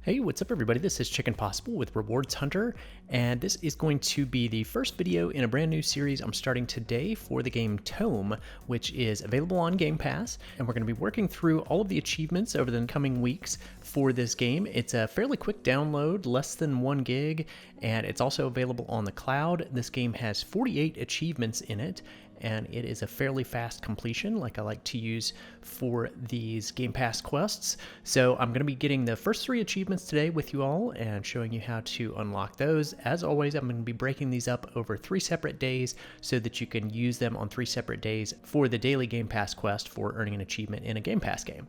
Hey, what's up everybody? This is Chicken Possible with Rewards Hunter, and this is going to be the first video in a brand new series I'm starting today for the game TOEM, which is available on Game Pass, and we're going to be working through all of the achievements over the coming weeks for this game. It's a fairly quick download, less than 1 gig, and it's also available on the cloud. This game has 48 achievements in it, and it is a fairly fast completion like I like to use for these Game Pass quests. So I'm going to be getting the first 3 achievements today with you all and showing you how to unlock those. As always, I'm going to be breaking these up over 3 separate days so that you can use them on 3 separate days for the daily Game Pass quest for earning an achievement in a Game Pass game.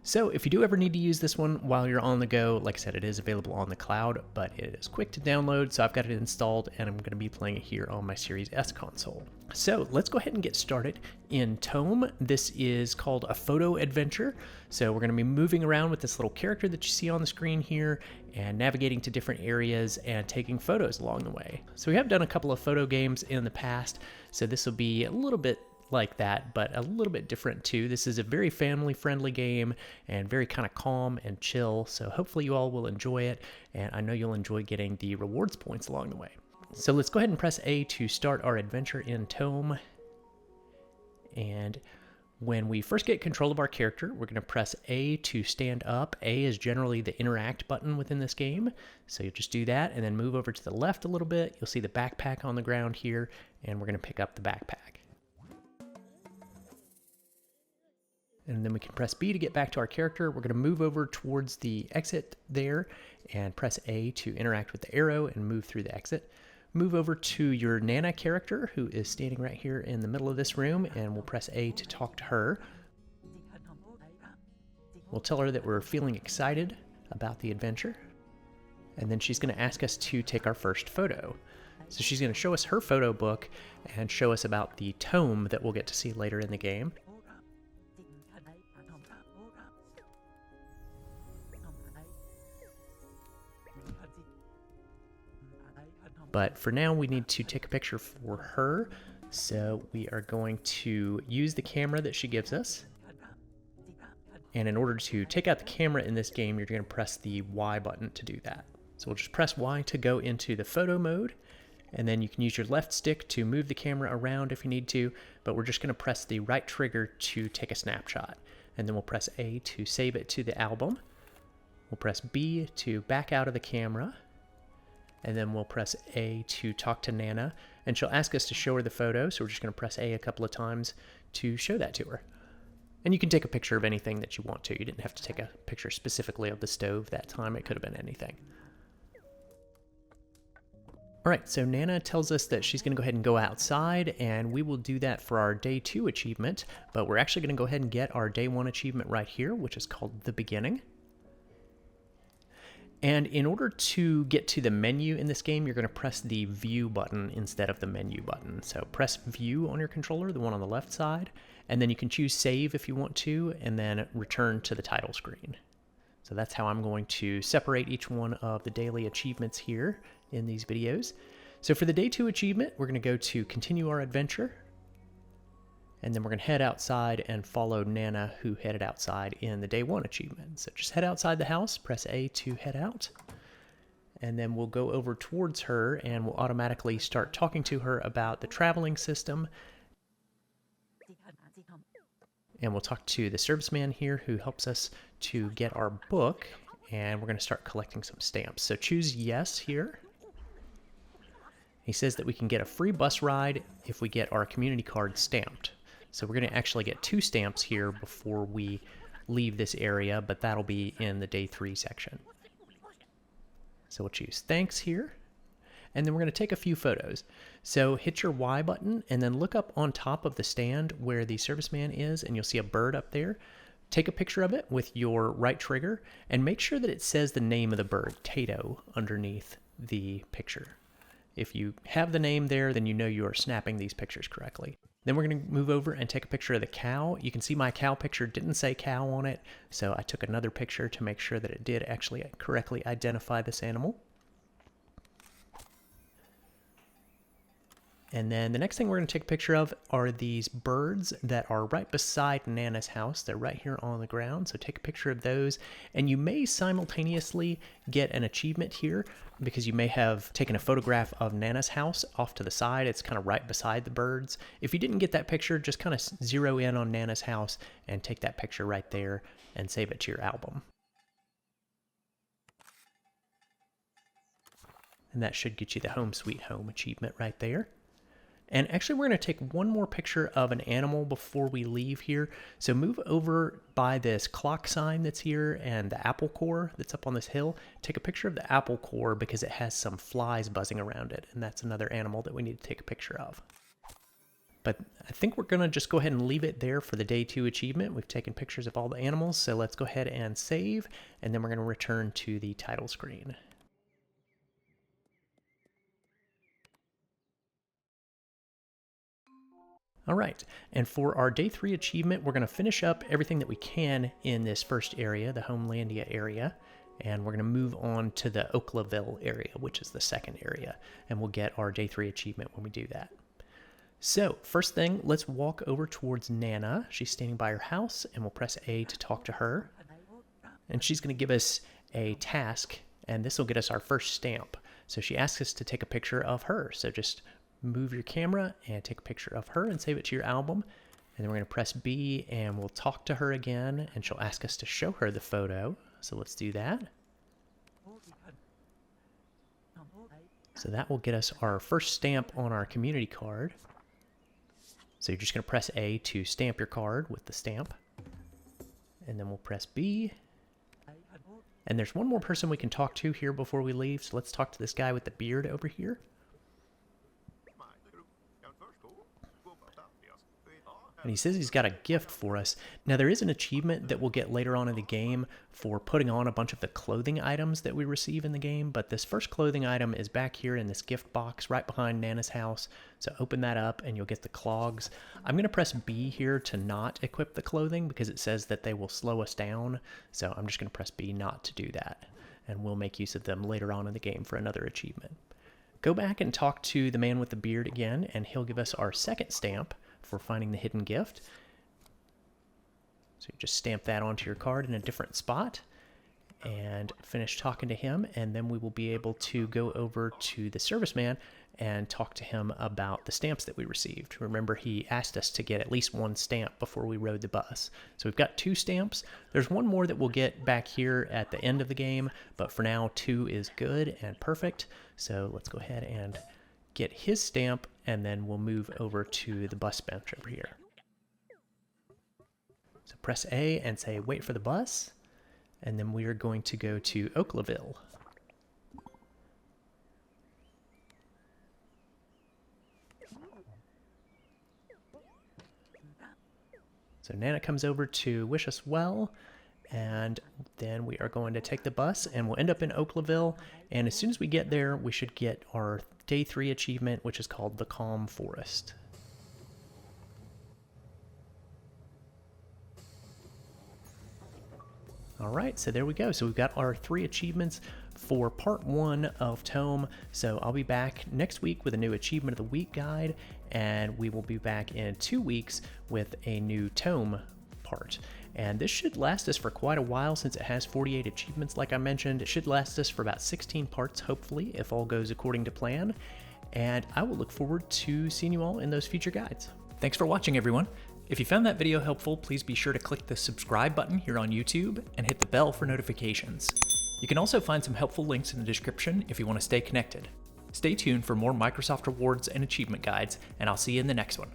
So if you do ever need to use this one while you're on the go, like I said, it is available on the cloud, but it is quick to download, so I've got it installed, and I'm going to be playing it here on my Series S console. So let's go ahead and get started in TOEM. This is called a photo adventure, so we're going to be moving around with this little character that you see on the screen here, and navigating to different areas and taking photos along the way. So we have done a couple of photo games in the past, so this will be a little bit like that, but a little bit different too. This is a very family-friendly game and very kind of calm and chill, so hopefully you all will enjoy it, and I know you'll enjoy getting the rewards points along the way. So let's go ahead and press A to start our adventure in TOEM, and when we first get control of our character, we're going to press A to stand up. A is generally the interact button within this game, so you'll just do that and then move over to the left a little bit. You'll see the backpack on the ground here, and we're going to pick up the backpack. And then we can press B to get back to our character. We're going to move over towards the exit there and press A to interact with the arrow and move through the exit. Move over to your Nana character, who is standing right here in the middle of this room, and we'll press A to talk to her. We'll tell her that we're feeling excited about the adventure, and then she's going to ask us to take our first photo. So she's going to show us her photo book and show us about the TOEM that we'll get to see later in the game. But for now, we need to take a picture for her. So we are going to use the camera that she gives us. And in order to take out the camera in this game, you're going to press the Y button to do that. So we'll just press Y to go into the photo mode. And then you can use your left stick to move the camera around if you need to. But we're just going to press the right trigger to take a snapshot. And then we'll press A to save it to the album. We'll press B to back out of the camera. And then we'll press A to talk to Nana, and she'll ask us to show her the photo, so we're just going to press A a couple of times to show that to her. And you can take a picture of anything that you want to. You didn't have to take a picture specifically of the stove that time. It could have been anything. All right, so Nana tells us that she's going to go ahead and go outside, and we will do that for our Day 2 achievement, but we're actually going to go ahead and get our Day 1 achievement right here, which is called The Beginning. And in order to get to the menu in this game, you're going to press the View button instead of the Menu button. So press View on your controller, the one on the left side, and then you can choose Save if you want to, and then return to the title screen. So that's how I'm going to separate each one of the daily achievements here in these videos. So for the Day 2 achievement, we're going to go to Continue Our Adventure, and then we're going to head outside and follow Nana, who headed outside in the Day 1 achievement. So just head outside the house, press A to head out, and then we'll go over towards her and we'll automatically start talking to her about the traveling system. And we'll talk to the serviceman here who helps us to get our book, and we're going to start collecting some stamps. So choose Yes here. He says that we can get a free bus ride if we get our community card stamped. So we're going to actually get 2 stamps here before we leave this area, but that'll be in the Day 3 section. So we'll choose Thanks here, and then we're going to take a few photos. So hit your Y button, and then look up on top of the stand where the serviceman is, and you'll see a bird up there. Take a picture of it with your right trigger, and make sure that it says the name of the bird, Tato, underneath the picture. If you have the name there, then you know you are snapping these pictures correctly. Then we're going to move over and take a picture of the cow. You can see my cow picture didn't say cow on it, so I took another picture to make sure that it did actually correctly identify this animal. And then the next thing we're going to take a picture of are these birds that are right beside Nana's house. They're right here on the ground, so take a picture of those. And you may simultaneously get an achievement here because you may have taken a photograph of Nana's house off to the side. It's kind of right beside the birds. If you didn't get that picture, just kind of zero in on Nana's house and take that picture right there and save it to your album. And that should get you the Home Sweet Home achievement right there. And actually, we're going to take one more picture of an animal before we leave here. So move over by this clock sign that's here and the apple core that's up on this hill. Take a picture of the apple core because it has some flies buzzing around it. And that's another animal that we need to take a picture of. But I think we're going to just go ahead and leave it there for the day 2 achievement. We've taken pictures of all the animals. So let's go ahead and save. And then we're going to return to the title screen. All right, and for our day 3 achievement, we're going to finish up everything that we can in this first area, the Homelandia area, and we're going to move on to the Oaklaville area, which is the second area, and we'll get our day 3 achievement when we do that. So, first thing, let's walk over towards Nana. She's standing by her house, and we'll press A to talk to her, and she's going to give us a task, and this will get us our first stamp. So she asks us to take a picture of her, so just move your camera and take a picture of her and save it to your album. And then we're going to press B and we'll talk to her again and she'll ask us to show her the photo. So let's do that. So that will get us our first stamp on our community card. So you're just going to press A to stamp your card with the stamp. And then we'll press B. And there's one more person we can talk to here before we leave. So let's talk to this guy with the beard over here. And he says he's got a gift for us. Now, there is an achievement that we'll get later on in the game for putting on a bunch of the clothing items that we receive in the game, but this first clothing item is back here in this gift box right behind Nana's house. So open that up and you'll get the clogs. I'm going to press B here to not equip the clothing because it says that they will slow us down. So I'm just going to press B not to do that. And we'll make use of them later on in the game for another achievement. Go back and talk to the man with the beard again, and he'll give us our second stamp for finding the hidden gift. So you just stamp that onto your card in a different spot and finish talking to him, and then we will be able to go over to the serviceman and talk to him about the stamps that we received. Remember, he asked us to get at least 1 stamp before we rode the bus. So we've got 2 stamps. There's one more that we'll get back here at the end of the game, but for now 2 is good and perfect. So let's go ahead and get his stamp, and then we'll move over to the bus bench over here. So press A and say wait for the bus, and then we are going to go to Oaklaville. So Nana comes over to wish us well, and then we are going to take the bus and we'll end up in Oaklaville. And as soon as we get there, we should get our day 3 achievement, which is called the Calm Forest. All right, so there we go. So we've got our 3 achievements for part 1 of TOEM. So I'll be back next week with a new Achievement of the Week guide, and we will be back in 2 weeks with a new TOEM part. And this should last us for quite a while since it has 48 achievements like I mentioned. It should last us for about 16 parts, hopefully, if all goes according to plan. And I will look forward to seeing you all in those future guides. Thanks for watching, everyone. If you found that video helpful, please be sure to click the subscribe button here on YouTube and hit the bell for notifications. You can also find some helpful links in the description if you want to stay connected. Stay tuned for more Microsoft rewards and achievement guides, and I'll see you in the next one.